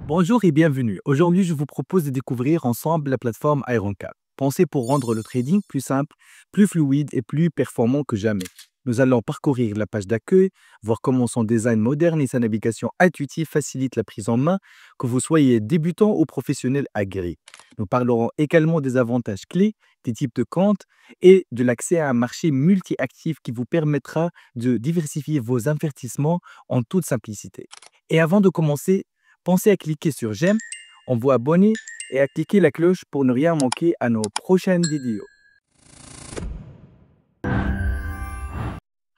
Bonjour et bienvenue. Aujourd'hui, je vous propose de découvrir ensemble la plateforme IronCap, pensée pour rendre le trading plus simple, plus fluide et plus performant que jamais. Nous allons parcourir la page d'accueil, voir comment son design moderne et sa navigation intuitive facilitent la prise en main, que vous soyez débutant ou professionnel aguerri. Nous parlerons également des avantages clés, des types de comptes et de l'accès à un marché multi-actif qui vous permettra de diversifier vos investissements en toute simplicité. Et avant de commencer, pensez à cliquer sur j'aime, on vous abonner et à cliquer la cloche pour ne rien manquer à nos prochaines vidéos.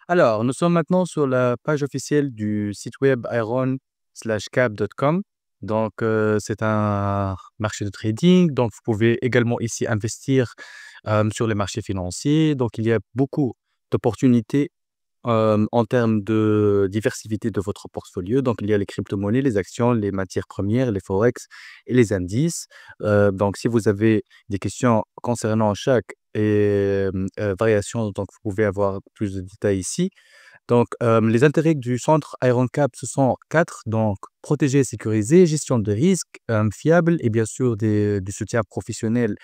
Alors, nous sommes maintenant sur la page officielle du site web iron-cap.com. Donc, c'est un marché de trading. Donc, vous pouvez également ici investir sur les marchés financiers. Donc, il y a beaucoup d'opportunités en termes de diversité de votre portfolio. Donc, il y a les crypto-monnaies, les actions, les matières premières, les forex et les indices. Donc, si vous avez des questions concernant chaque variation, donc vous pouvez avoir plus de détails ici. Donc, les intérêts du centre IronCap, ce sont 4. Donc, protéger et sécuriser, gestion de risque, fiable et bien sûr du soutien professionnel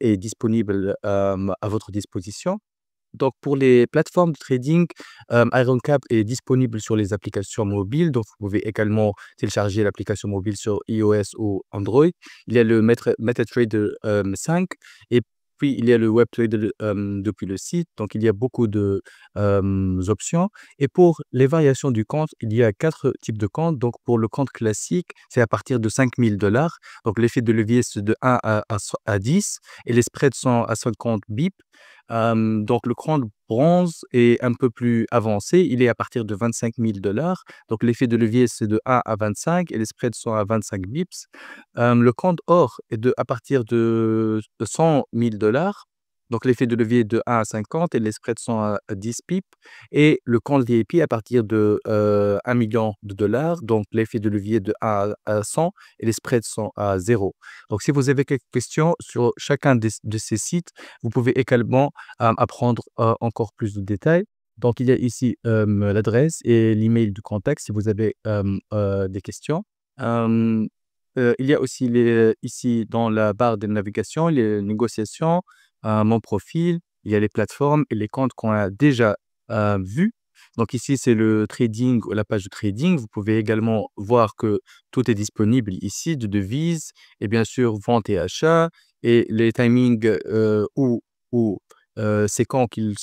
est disponible à votre disposition. Donc, pour les plateformes de trading, IronCap est disponible sur les applications mobiles. Donc, vous pouvez également télécharger l'application mobile sur iOS ou Android. Il y a le MetaTrader 5 et puis il y a le WebTrader depuis le site. Donc, il y a beaucoup de options. Et pour les variations du compte, il y a 4 types de comptes. Donc, pour le compte classique, c'est à partir de 5 000 $. Donc, l'effet de levier, c'est de 1 à 10 et les spreads sont à 50 bips. Donc, le cran bronze est un peu plus avancé. Il est à partir de 25 000 $. Donc, l'effet de levier, c'est de 1 à 25 et les spreads sont à 25 bips. Le compte or est à partir de 100 000 $. Donc, l'effet de levier est de 1 à 50 et les spreads sont à 10 pips. Et le compte VIP à partir de 1 million de dollars. Donc, l'effet de levier est de 1 à 100 et les spreads sont à 0. Donc, si vous avez quelques questions sur chacun de ces sites, vous pouvez également apprendre encore plus de détails. Donc, il y a ici l'adresse et l'email du contact si vous avez des questions. Euh, il y a aussi ici dans la barre de navigation, les négociations, mon profil, il y a les plateformes et les comptes qu'on a déjà vus. Donc ici, c'est le trading, la page de trading. Vous pouvez également voir que tout est disponible ici, de devises et bien sûr vente et achat et les timings où c'est quand qu'ils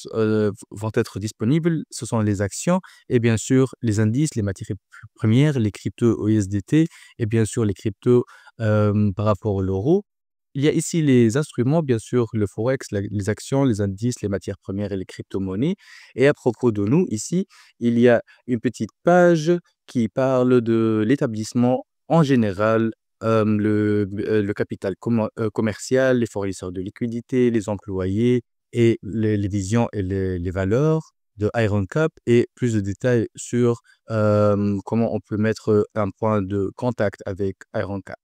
vont être disponibles, ce sont les actions et bien sûr les indices, les matières premières, les cryptos USDT et bien sûr les cryptos par rapport à l'euro. Il y a ici les instruments, bien sûr, le forex, les actions, les indices, les matières premières et les crypto-monnaies. Et à propos de nous, ici, il y a une petite page qui parle de l'établissement en général, le capital commercial, les fournisseurs de liquidités, les employés et les visions et les valeurs de IronCap et plus de détails sur comment on peut mettre un point de contact avec IronCap.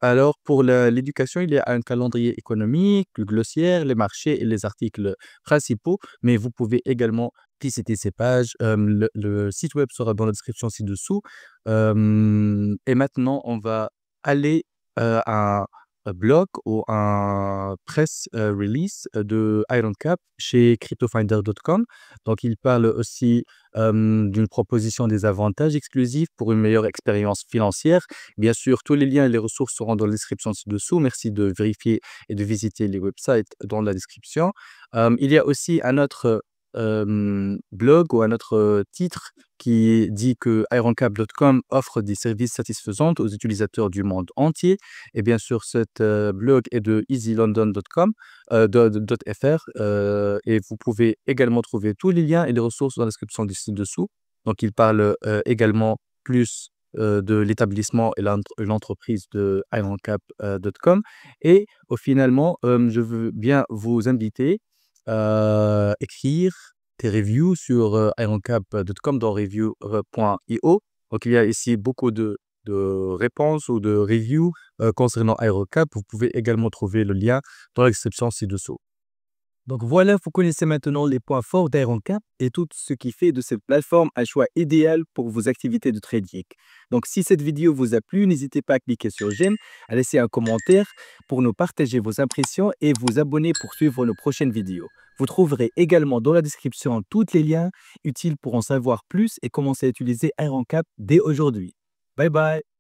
Alors, pour l'éducation, il y a un calendrier économique, le glossiaire, les marchés et les articles principaux, mais vous pouvez également visiter ces pages. Le site web sera dans la description ci-dessous. Et maintenant, on va aller à un blog ou un press release de IronCap chez cryptofinder.com. Donc, il parle aussi d'une proposition des avantages exclusifs pour une meilleure expérience financière. Bien sûr, tous les liens et les ressources seront dans la description ci-dessous. Merci de vérifier et de visiter les websites dans la description. Il y a aussi un autre blog ou un autre titre qui dit que ironcap.com offre des services satisfaisants aux utilisateurs du monde entier. Et bien sûr, cette blog est de easylondon.com, .fr, et vous pouvez également trouver tous les liens et les ressources dans la description dessous. Donc, il parle également plus de l'établissement et l'entreprise de ironcap.com. Et finalement, je veux bien vous inviter à écrire des reviews sur ironcap.com dans review.io. Donc, il y a ici beaucoup de réponses ou de reviews concernant IronCap. Vous pouvez également trouver le lien dans la description ci-dessous. Donc voilà, vous connaissez maintenant les points forts d'IronCap et tout ce qui fait de cette plateforme un choix idéal pour vos activités de trading. Donc si cette vidéo vous a plu, n'hésitez pas à cliquer sur j'aime, à laisser un commentaire pour nous partager vos impressions et vous abonner pour suivre nos prochaines vidéos. Vous trouverez également dans la description tous les liens utiles pour en savoir plus et commencer à utiliser IronCap dès aujourd'hui. Bye bye!